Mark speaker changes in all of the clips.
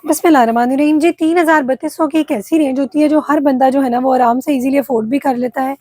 Speaker 1: बिस्मिल्लाहिर्रहमानिर्रहीम जी। 3032 की एक ऐसी रेंज होती है जो हर बंदा जो है ना वो आराम से इजीली अफोर्ड भी कर लेता है।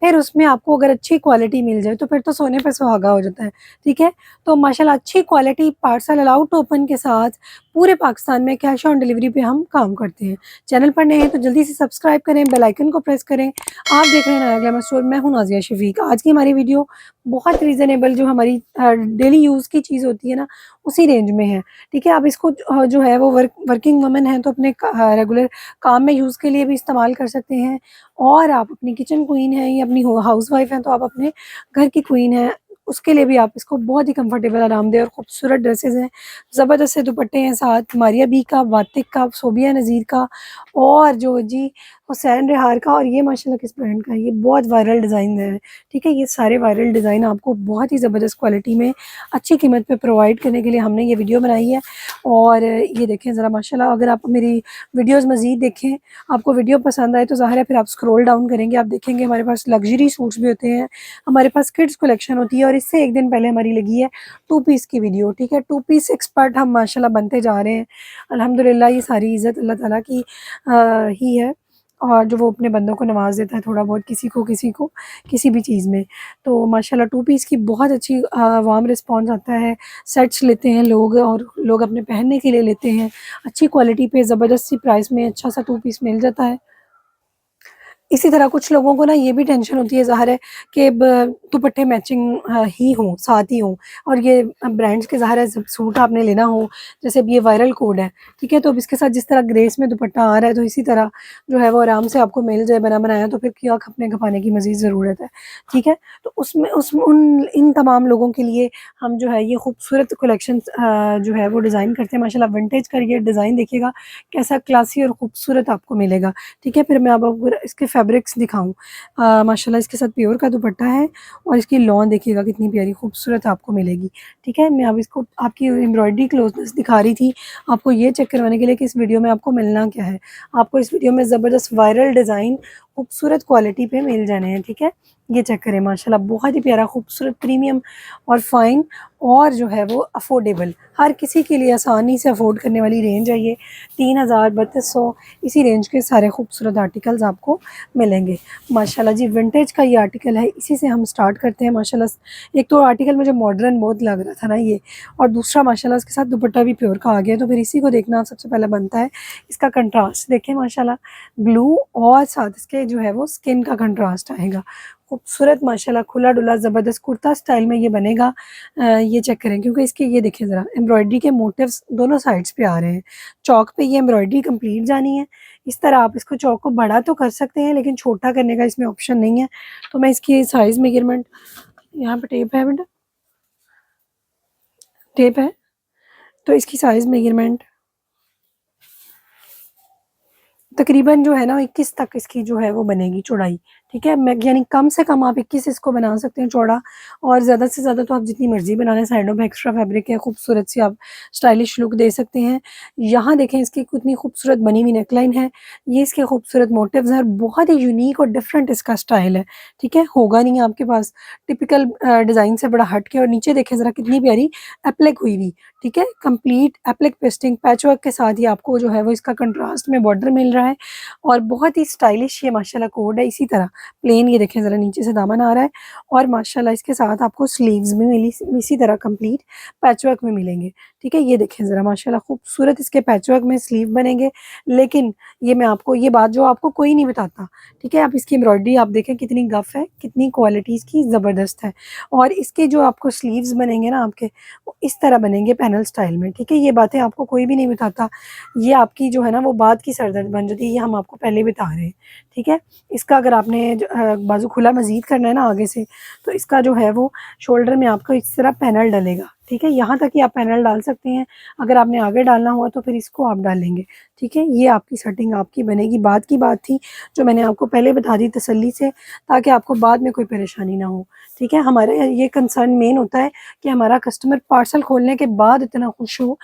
Speaker 1: फिर उसमें आपको अगर अच्छी क्वालिटी मिल जाए तो फिर तो सोने पे सुहागा हो जाता है। ठीक है, तो माशाल्लाह अच्छी क्वालिटी पार्सल अलाउड टोपन के साथ पूरे पाकिस्तान में कैश ऑन डिलीवरी पे हम काम करते हैं। चैनल पर नए हैं तो जल्दी से सब्सक्राइब करें, बेल आइकन को प्रेस करें। आप देख रहे हैं नया ग्लैमर स्टोर, मैं हूँ नाज़िया शफीक। आज की हमारी वीडियो बहुत रीज़नेबल जो हमारी डेली यूज़ की चीज़ होती है ना उसी रेंज में है। ठीक है, आप इसको जो है वो वर्किंग वुमन हैं तो अपने रेगुलर काम में यूज़ के लिए भी इस्तेमाल कर सकते हैं, और आप अपनी किचन क्वीन हैं या अपनी हाउसवाइफ हैं तो आप अपने घर की क्वीन हैं, उसके लिए भी आप इसको बहुत ही कंफर्टेबल, आरामदेह और खूबसूरत ड्रेसेस हैं। ज़बरदस्त से दुपट्टे हैं, साथ मारिया बी का, वातिक का, सोबिया नज़ीर का, और जो जी हुसैन रिहार का, और ये माशाल्लाह किस ब्रांड का है, ये बहुत वायरल डिज़ाइन है। ठीक है, ये सारे वायरल डिज़ाइन आपको बहुत ही ज़बरदस्त क्वालिटी में अच्छी कीमत पे प्रोवाइड करने के लिए हमने ये वीडियो बनाई है। और ये देखें ज़रा माशाल्लाह, अगर आप मेरी वीडियोस मज़ीद देखें, आपको वीडियो पसंद आए तो ज़ाहिर है फिर आप स्क्रॉल डाउन करेंगे, आप देखेंगे हमारे पास लग्जरी सूट्स भी होते हैं, हमारे पास किड्स कलेक्शन होती है, और इससे एक दिन पहले हमारी लगी है 2 पीस की वीडियो। ठीक है, 2 पीस एक्सपर्ट हम माशाल्लाह बनते जा रहे हैं। अल्हम्दुलिल्लाह ये सारी इज़्ज़त अल्लाह ताला की ही है, और जो वो अपने बंदों को नवाज़ देता है थोड़ा बहुत, किसी को किसी भी चीज़ में। तो माशाल्लाह 2 पीस की बहुत अच्छी वार्म रिस्पॉन्स आता है। सेट्स लेते हैं लोग, और लोग अपने पहनने के लिए लेते हैं। अच्छी क्वालिटी पे ज़बरदस्त सी प्राइस में अच्छा सा 2 पीस मिल जाता है। इसी तरह कुछ लोगों को ना ये भी टेंशन होती है, ज़ाहिर है कि दुपट्टे मैचिंग ही हों, साथ ही हों, और ये ब्रांड्स के ज़ाहिर है सूट आपने लेना हो, जैसे अब ये वायरल कोड है। ठीक है, तो अब इसके साथ जिस तरह ग्रेस में दुपट्टा आ रहा है तो इसी तरह जो है वो आराम से आपको मिल जाए बना बनाया, तो फिर क्या खपने खपाने की मज़ीद ज़रूरत है। ठीक है, तो उसमें उसमें उन इन तमाम लोगों के लिए हम जो है ये खूबसूरत कलेक्शन जो है वो डिज़ाइन करते हैं। माशाल्लाह विंटेज का ये डिज़ाइन देखिएगा कैसा क्लासी और खूबसूरत आपको मिलेगा। ठीक है, फिर मैं अब आपको इसके फैब्रिक्स दिखाऊँ। माशाल्लाह इसके साथ प्योर का दुपट्टा है, और इसकी लॉन देखिएगा कितनी प्यारी खूबसूरत आपको मिलेगी। ठीक है, मैं अब इसको आपकी एम्ब्रॉयडरी क्लोजनेस दिखा रही थी आपको ये चेक करवाने के लिए कि इस वीडियो में आपको मिलना क्या है। आपको इस वीडियो में ज़बरदस्त वायरल डिज़ाइन खूबसूरत क्वालिटी पे मिल जाने हैं। ठीक है, ये चेक करें माशाल्लाह बहुत ही प्यारा खूबसूरत प्रीमियम और फाइन, और जो है वो अफोर्डेबल, हर किसी के लिए आसानी से अफोर्ड करने वाली रेंज है ये। 3000 3200 इसी रेंज के सारे खूबसूरत आर्टिकल्स आपको मिलेंगे। माशाल्लाह जी विंटेज का ये आर्टिकल है, इसी से हम स्टार्ट करते हैं। माशाल्लाह एक तो आर्टिकल मुझे मॉडर्न बहुत लग रहा था ना ये, और दूसरा माशाल्लाह इसके साथ दुपट्टा भी प्योर का आ गया, तो फिर इसी को देखना सबसे पहले बनता है। इसका कंट्रास्ट देखें माशाल्लाह, ब्लू और साथ इसके जो है वो स्किन का कंट्रास्ट आएगा। खूबसूरत माशाल्लाह खुला-डुला ज़बरदस्त कुर्ता स्टाइल में ये बनेगा। ये चेक करें, क्योंकि इसके ये देखिए ज़रा एम्ब्रॉयडरी के मोटिव्स दोनों साइड्स पे आ रहे हैं। चौक पे ये एम्ब्रॉयडरी कंप्लीट जानी है। इस तरह आप इसको चौक को बड़ा तो कर सकते हैं, लेकिन छोटा करने का इसमें ऑप्शन नहीं है। तो मैं इसकी साइज़ मेजरमेंट, यहाँ पे टेप है बेटा, टेप है, तो इसकी साइज़ मेजरमेंट तकरीबन जो है ना 21 तक इसकी जो है वो बनेगी चौड़ाई। ठीक है, मैं यानी कम से कम आप 21 इसको बना सकते हैं चौड़ा, और ज़्यादा से ज़्यादा तो आप जितनी मर्ज़ी बना लें। साइडों में एक्स्ट्रा फैब्रिक है, खूबसूरत सी आप स्टाइलिश लुक दे सकते हैं। यहाँ देखें इसकी कितनी खूबसूरत बनी हुई नेकलाइन है, ये इसके खूबसूरत मोटिव्स हैं, और बहुत ही यूनिक और डिफरेंट इसका स्टाइल है। ठीक है, होगा नहीं आपके पास टिपिकल डिज़ाइन से बड़ा हट के। और नीचे देखें ज़रा कितनी प्यारी एप्लिक हुई हुई। ठीक है, कंप्लीट एप्लिक पेस्टिंग पैचवर्क के साथ ही आपको जो है वो इसका कंट्रास्ट में बॉर्डर मिल रहा है, और बहुत ही स्टाइलिश ये माशाल्लाह कोड है। इसी तरह प्लेन ये देखें ज़रा नीचे से दामन आ रहा है, और माशाल्लाह इसके साथ आपको स्लीव्स भी मिली इसी तरह कंप्लीट पैचवर्क में मिलेंगे। ठीक है, ये देखें ज़रा माशाल्लाह खूबसूरत इसके पैचवर्क में स्लीव बनेंगे। लेकिन ये मैं आपको ये बात जो आपको कोई नहीं बताता। ठीक है, आप इसकी एम्ब्रॉयडरी आप देखें कितनी गफ़ है, कितनी क्वालिटी इसकी ज़बरदस्त है, और इसके जो आपको स्लीव्स बनेंगे ना आपके, वो इस तरह बनेंगे पैनल स्टाइल में। ठीक है, ये बातें आपको कोई भी नहीं बताता, ये आपकी जो है ना वो बात की सरदर्द बन जाती है, ये हम आपको पहले बता रहे हैं। ठीक है, इसका अगर आपने बाजू खुला मज़ीद करना है ना आगे से, तो इसका जो है वो शोल्डर में आपको इस तरह पैनल डलेगा। ठीक है, यहाँ तक ही आप पैनल डाल सकते हैं, अगर आपने आगे डालना हुआ तो फिर इसको आप डालेंगे। ठीक है, ये आपकी सेटिंग आपकी बनेगी। बात की बात थी जो मैंने आपको पहले बता दी तसल्ली से, ताकि आपको बाद में कोई परेशानी ना हो। ठीक है, हमारे ये कंसर्न मेन होता है कि हमारा कस्टमर पार्सल खोलने के बाद इतना खुश हो,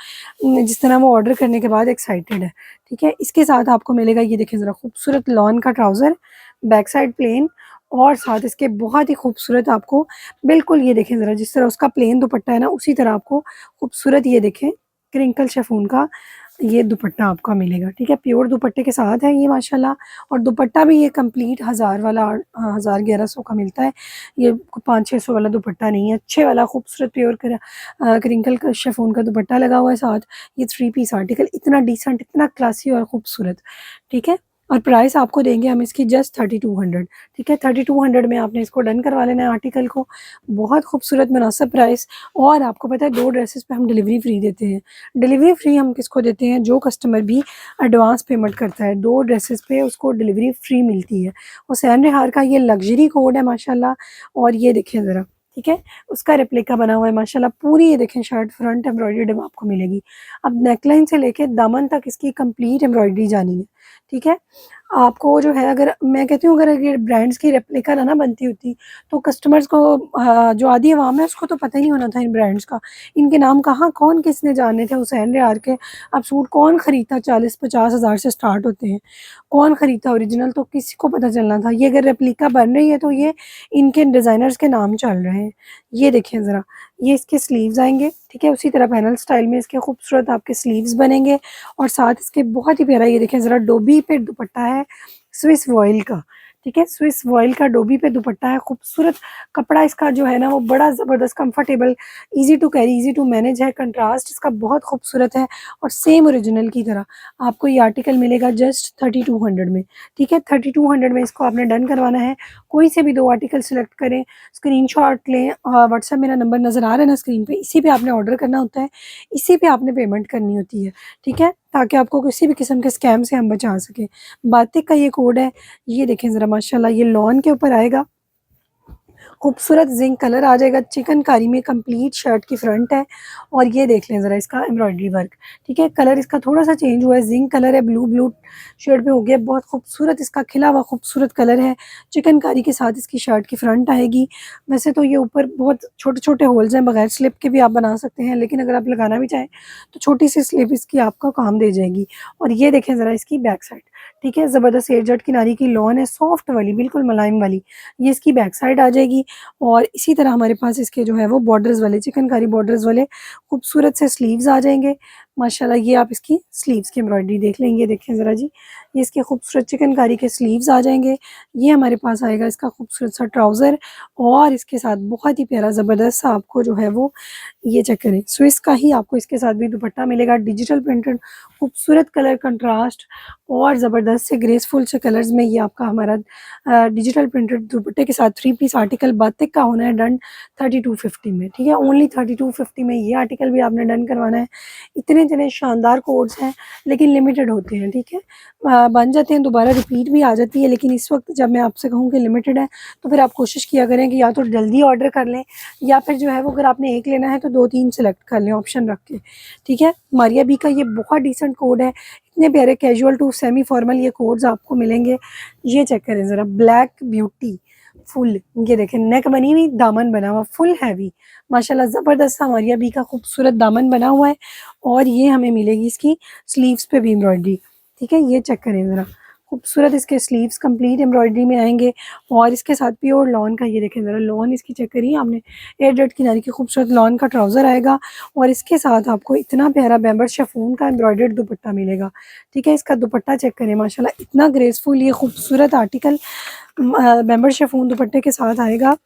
Speaker 1: जिस तरह वो ऑर्डर करने के बाद एक्साइटेड है। ठीक है, इसके साथ आपको मिलेगा ये देखिए ज़रा खूबसूरत लॉन का ट्राउज़र, बैक साइड प्लेन, और साथ इसके बहुत ही खूबसूरत आपको बिल्कुल ये देखें ज़रा जिस तरह उसका प्लेन दुपट्टा है ना उसी तरह आपको खूबसूरत ये देखें क्रिंकल शिफॉन का ये दुपट्टा आपका मिलेगा, ठीक है। प्योर दुपट्टे के साथ है ये माशाल्लाह। और दुपट्टा भी ये कंप्लीट 1000 वाला 1000-1100 का मिलता है। ये 500-600 वाला दुपट्टा नहीं है, अच्छे वाला खूबसूरत प्योर क्रिंकल का शिफॉन का दुपट्टा लगा हुआ है साथ। ये 3 पीस आर्टिकल इतना डिसेंट, इतना क्लासी और खूबसूरत, ठीक है। और प्राइस आपको देंगे हम इसकी जस्ट 3200, ठीक है। 3200 में आपने इसको डन करवा लेना है आर्टिकल को। बहुत खूबसूरत मुनासिब प्राइस। और आपको पता है 2 ड्रेसेस पे हम डिलीवरी फ्री देते हैं। डिलीवरी फ्री हम किसको देते हैं? जो कस्टमर भी एडवांस पेमेंट करता है, 2 ड्रेसेस पे उसको डिलीवरी फ्री मिलती है। हुसैन रिहार का ये लग्जरी कोड है माशाल्लाह। और ये देखें ज़रा, ठीक है, उसका रेप्लिका बना हुआ है माशाल्लाह। पूरी ये देखें शर्ट फ्रंट एम्ब्रॉयडर्ड आपको मिलेगी। अब नेकलाइन से लेके दामन तक इसकी कंप्लीट एम्ब्रॉयडरी जानी है, ठीक है। आपको जो है, अगर मैं कहती हूँ, अगर ये ब्रांड्स की रेप्लिका ना बनती होती तो कस्टमर्स को, जो आधी आवाम है उसको तो पता ही नहीं होना था इन ब्रांड्स का। इनके नाम कहाँ कौन किसने जाने थे हुसैन रिहार के। अब सूट कौन ख़रीदता? 40-50 हज़ार से स्टार्ट होते हैं। कौन ख़रीदता ओरिजिनल? तो किसी को पता चलना था। ये अगर रेप्लिका बन रही है तो ये इनके डिज़ाइनर्स के नाम चल रहे हैं। ये देखें ज़रा, ये इसके स्लीव्स आएंगे, ठीक है। उसी तरह पैनल स्टाइल में इसके खूबसूरत आपके स्लीव्स बनेंगे। और साथ इसके बहुत ही प्यारा, ये देखें ज़रा, डोबी पे दुपट्टा है स्विस वॉयल का, ठीक है। स्विस वॉयल का डोबी पे दुपट्टा है, खूबसूरत कपड़ा इसका जो है ना वो बड़ा ज़बरदस्त comfortable, easy to carry, easy to manage है। कंट्रास्ट इसका बहुत खूबसूरत है। और सेम ओरिजिनल की तरह आपको ये आर्टिकल मिलेगा जस्ट 3200 में, ठीक है। 3200 में इसको आपने डन करवाना है। कोई से भी 2 आर्टिकल सेलेक्ट करें, स्क्रीनशॉट लें। व्हाट्सएप मेरा नंबर नज़र आ रहा है ना स्क्रीन पे, इसी पे आपने ऑर्डर करना होता है, इसी पे आपने पेमेंट करनी होती है, ठीक है, ताकि आपको किसी भी किस्म के स्कैम से हम बचा सकें। बातिक का ये कोड है। ये देखें ज़रा माशाल्लाह, ये लॉन के ऊपर आएगा, खूबसूरत जिंक कलर आ जाएगा, चिकनकारी में कंप्लीट शर्ट की फ्रंट है। और ये देख लें ज़रा इसका एम्ब्रॉयडरी वर्क, ठीक है। कलर इसका थोड़ा सा चेंज हुआ है, जिंक कलर है, ब्लू ब्लू शेड पे हो गया। बहुत खूबसूरत इसका खिला हुआ खूबसूरत कलर है। चिकनकारी के साथ इसकी शर्ट की फ्रंट आएगी। वैसे तो ये ऊपर बहुत छोटे छोटे होल्स हैं, बगैर स्लिप के भी आप बना सकते हैं, लेकिन अगर आप लगाना भी चाहें तो छोटी सी स्लिप इसकी आपका काम दे जाएगी। और ये देखें ज़रा इसकी बैक साइड, ठीक है, ज़बरदस्त एयरजट किनारी की लॉन है, सॉफ्ट वाली, बिल्कुल मुलायम वाली। ये इसकी बैक साइड आ जाएगी। और इसी तरह हमारे पास इसके जो है वो बॉर्डर्स वाले, चिकनकारी बॉर्डर्स वाले खूबसूरत से स्लीव्स आ जाएंगे माशाल्लाह। ये आप इसकी स्लीव्स की एम्ब्रॉयडरी देख लेंगे, देखें ज़रा जी, ये इसके खूबसूरत चिकनकारी के स्लीव्स आ जाएंगे। ये हमारे पास आएगा इसका खूबसूरत सा ट्राउज़र। और इसके साथ बहुत ही प्यारा ज़बरदस्त सा आपको जो है वो, ये चेक करें, स्विस का ही आपको इसके साथ भी दुपट्टा मिलेगा, डिजिटल प्रिंटेड, खूबसूरत कलर कंट्रास्ट और ज़बरदस्त से ग्रेसफुल से कलर्स में। ये आपका हमारा डिजिटल प्रिंटेड दुपट्टे के साथ 3 पीस आर्टिकल बातिक का होना है डन 3250 में, ठीक है। ओनली 3250 में ये आर्टिकल भी आपने डन करवाना है। इतने इतने शानदार कोड्स हैं, लेकिन लिमिटेड होते हैं, ठीक है। बन जाते हैं, दोबारा रिपीट भी आ जाती है, लेकिन इस वक्त जब मैं आपसे कहूँ कि लिमिटेड है तो फिर आप कोशिश किया करें कि या तो जल्दी ऑर्डर कर लें, या फिर जो है वो अगर आपने एक लेना है तो 2-3 सेलेक्ट कर लें ऑप्शन रख के, ठीक है। मारिया बी का ये बहुत डिसेंट कोड है, इतने प्यारे कैजुअल टू सेमी फॉर्मल ये कोड्स आपको मिलेंगे। ये चेक करें ज़रा, ब्लैक ब्यूटी फुल, ये देखें नेक बनी हुई, दामन बना हुआ फुल हैवी माशाल्लाह, ज़बरदस्त सा मारिया बी का खूबसूरत दामन बना हुआ है। और ये हमें मिलेगी इसकी स्लीव्स पे भी एम्ब्रॉयडरी, ठीक है। ये चेक करें ज़रा, खूबसूरत इसके स्लीव्स कंप्लीट एम्ब्रॉयडरी में आएंगे। और इसके साथ प्योर लॉन का, ये देखें ज़रा, लॉन इसकी चेक करिए आपने, एयरजेट किनारे की खूबसूरत लॉन का ट्राउज़र आएगा। और इसके साथ आपको इतना प्यारा बैम्बर शिफॉन का एम्ब्रॉयडर्ड दुपट्टा मिलेगा, ठीक है। इसका दुपट्टा चेक करें माशाल्लाह, इतना ग्रेसफुल ये खूबसूरत आर्टिकल बैम्बर शिफॉन दुपट्टे के साथ आएगा।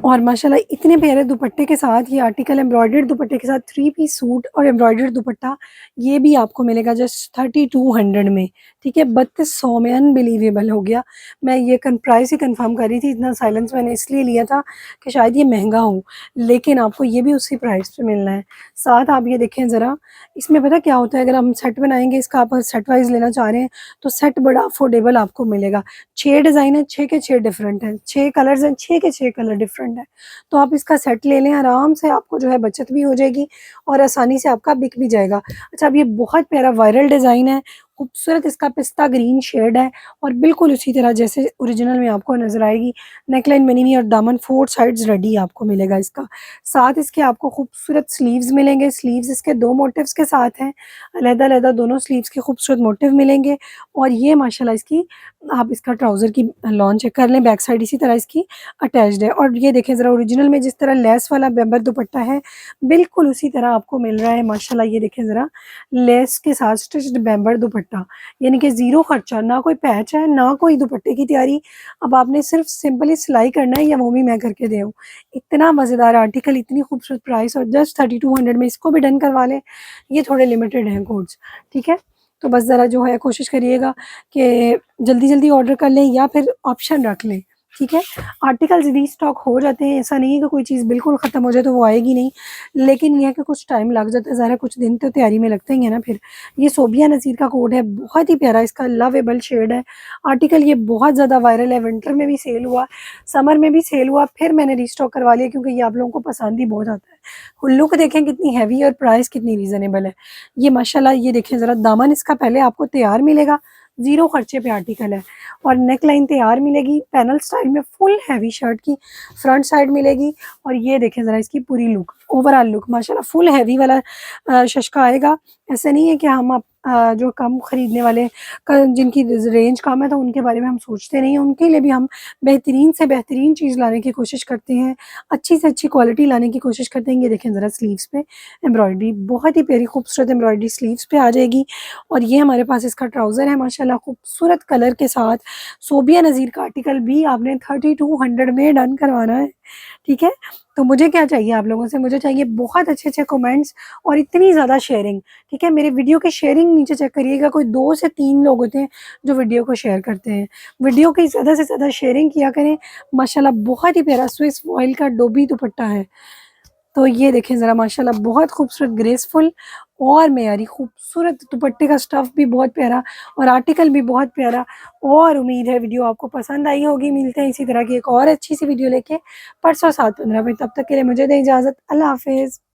Speaker 1: और माशाल्लाह इतने प्यारे दुपट्टे के साथ ये आर्टिकल, एम्ब्रॉयडर्ड दुपट्टे के साथ 3 पीस सूट और एम्ब्रॉयडर्ड दुपट्टा, ये भी आपको मिलेगा जस्ट 3200 में, ठीक है। 3200 में, अनबिलीवेबल हो गया। मैं ये प्राइस ही कंफर्म कर रही थी, इतना साइलेंस मैंने इसलिए लिया था कि शायद ये महंगा हो, लेकिन आपको ये भी उसी प्राइस पे मिलना है। साथ आप ये देखें ज़रा, इसमें पता क्या होता है, अगर हम सेट बनाएंगे इसका, आप सेट वाइज लेना चाह रहे हैं तो सेट बड़ा अफोर्डेबल आपको मिलेगा। 6 डिज़ाइन है, 6 के 6 डिफरेंट हैं, 6 कलर्स हैं, 6 के 6 कलर डिफरेंट है। तो आप इसका सेट ले लें आराम से, आपको जो है बचत भी हो जाएगी और आसानी से आपका बिक भी जाएगा। अच्छा, अब ये बहुत प्यारा वायरल डिज़ाइन है, खूबसूरत इसका पिस्ता ग्रीन शेड है और बिल्कुल उसी तरह जैसे ओरिजिनल में आपको नज़र आएगी। नेकलाइन बनी हुई है और दामन 4 साइड्स रेडी आपको मिलेगा इसका। साथ इसके आपको खूबसूरत स्लीव्स मिलेंगे, स्लीव्स इसके 2 मोटिव्स के साथ हैं, अलग-अलग दोनों स्लीव्स के खूबसूरत मोटिव मिलेंगे और ये माशाल्लाह इसकी आप इसका ट्राउज़र की लॉन चेक कर लें, बैक साइड इसी तरह इसकी अटैच्ड है और ये देखें ज़रा ओरिजिनल में जिस तरह लेस वाला बेम्बर दुपट्टा है, बिल्कुल उसी तरह आपको मिल रहा है माशाल्लाह। ये देखें ज़रा लेस के साथ स्टिच्ड बेम्बर दुपट्टा, यानी कि ज़ीरो खर्चा, ना कोई पैच है, ना कोई दुपट्टे की तैयारी। अब आपने सिर्फ सिंपली सिलाई करना है या वो भी मैं करके दे दूँ। इतना मज़ेदार आर्टिकल, इतनी खूबसूरत प्राइस और जस्ट 3200 में इसको भी डन करवा लें। ये थोड़े लिमिटेड हैं कोड्स, ठीक है? तो बस ज़रा जो है कोशिश करिएगा कि जल्दी-जल्दी ऑर्डर कर लें या फिर ऑप्शन रख लें, ठीक है? आर्टिकल्स रीस्टॉक हो जाते हैं, ऐसा नहीं है कि कोई चीज़ बिल्कुल ख़त्म हो जाए तो वो आएगी नहीं, लेकिन ये है कि कुछ टाइम लग जाता है, ज़रा कुछ दिन तो तैयारी में लगते ही हैं ना फिर। ये सोबिया नज़ीर का कोड है, बहुत ही प्यारा इसका लवेबल शेड है। आर्टिकल ये बहुत ज़्यादा वायरल है, विंटर में भी सेल हुआ, समर में भी सेल हुआ, फिर मैंने रीस्टॉक करवा लिया क्योंकि ये आप लोगों को पसंद ही बहुत आता है। लुक देखें कितनी हैवी और प्राइस कितनी रीज़नेबल है। ये माशाल्लाह ये देखिए ज़रा दामन इसका पहले आपको तैयार मिलेगा, ज़ीरो खर्चे पे आर्टिकल है और नेक लाइन तैयार मिलेगी पैनल स्टाइल में फुल हैवी शर्ट की फ्रंट साइड मिलेगी और ये देखें ज़रा इसकी पूरी लुक, ओवरऑल लुक माशाल्लाह फुल हैवी वाला शशका आएगा। ऐसा नहीं है कि हम जो कम खरीदने वाले जिनकी रेंज कम है तो उनके बारे में हम सोचते नहीं हैं, उनके लिए भी हम बेहतरीन से बेहतरीन चीज़ लाने की कोशिश करते हैं, अच्छी से अच्छी क्वालिटी लाने की कोशिश करते हैं। ये देखें ज़रा स्लीव्स पे एम्ब्रॉयडरी, बहुत ही प्यारी खूबसूरत एम्ब्रॉयडरी स्लीव्स पे आ जाएगी और ये हमारे पास इसका ट्राउज़र है माशाल्लाह खूबसूरत कलर के साथ। सोबिया नज़ीर का आर्टिकल भी आपने 3200 में डन करवाना है, ठीक है? तो मुझे क्या चाहिए आप लोगों से, मुझे चाहिए बहुत अच्छे-अच्छे कमेंट्स और इतनी ज़्यादा शेयरिंग, ठीक है? मेरे वीडियो की शेयरिंग नीचे चेक करिएगा, कोई 2 से 3 लोग होते हैं जो वीडियो को शेयर करते हैं। वीडियो की ज़्यादा से ज़्यादा शेयरिंग किया करें। माशाल्लाह बहुत ही प्यारा स्विस फॉइल का डोबी दुपट्टा है। तो ये देखें ज़रा माशाल्लाह बहुत खूबसूरत ग्रेसफुल और मेयारी खूबसूरत दुपट्टे का स्टफ़ भी बहुत प्यारा और आर्टिकल भी बहुत प्यारा और उम्मीद है वीडियो आपको पसंद आई होगी। मिलते हैं इसी तरह की एक और अच्छी सी वीडियो लेके परसों 7:15 बजे, तब तक के लिए मुझे दें इजाज़त। अल्लाह हाफ़िज़।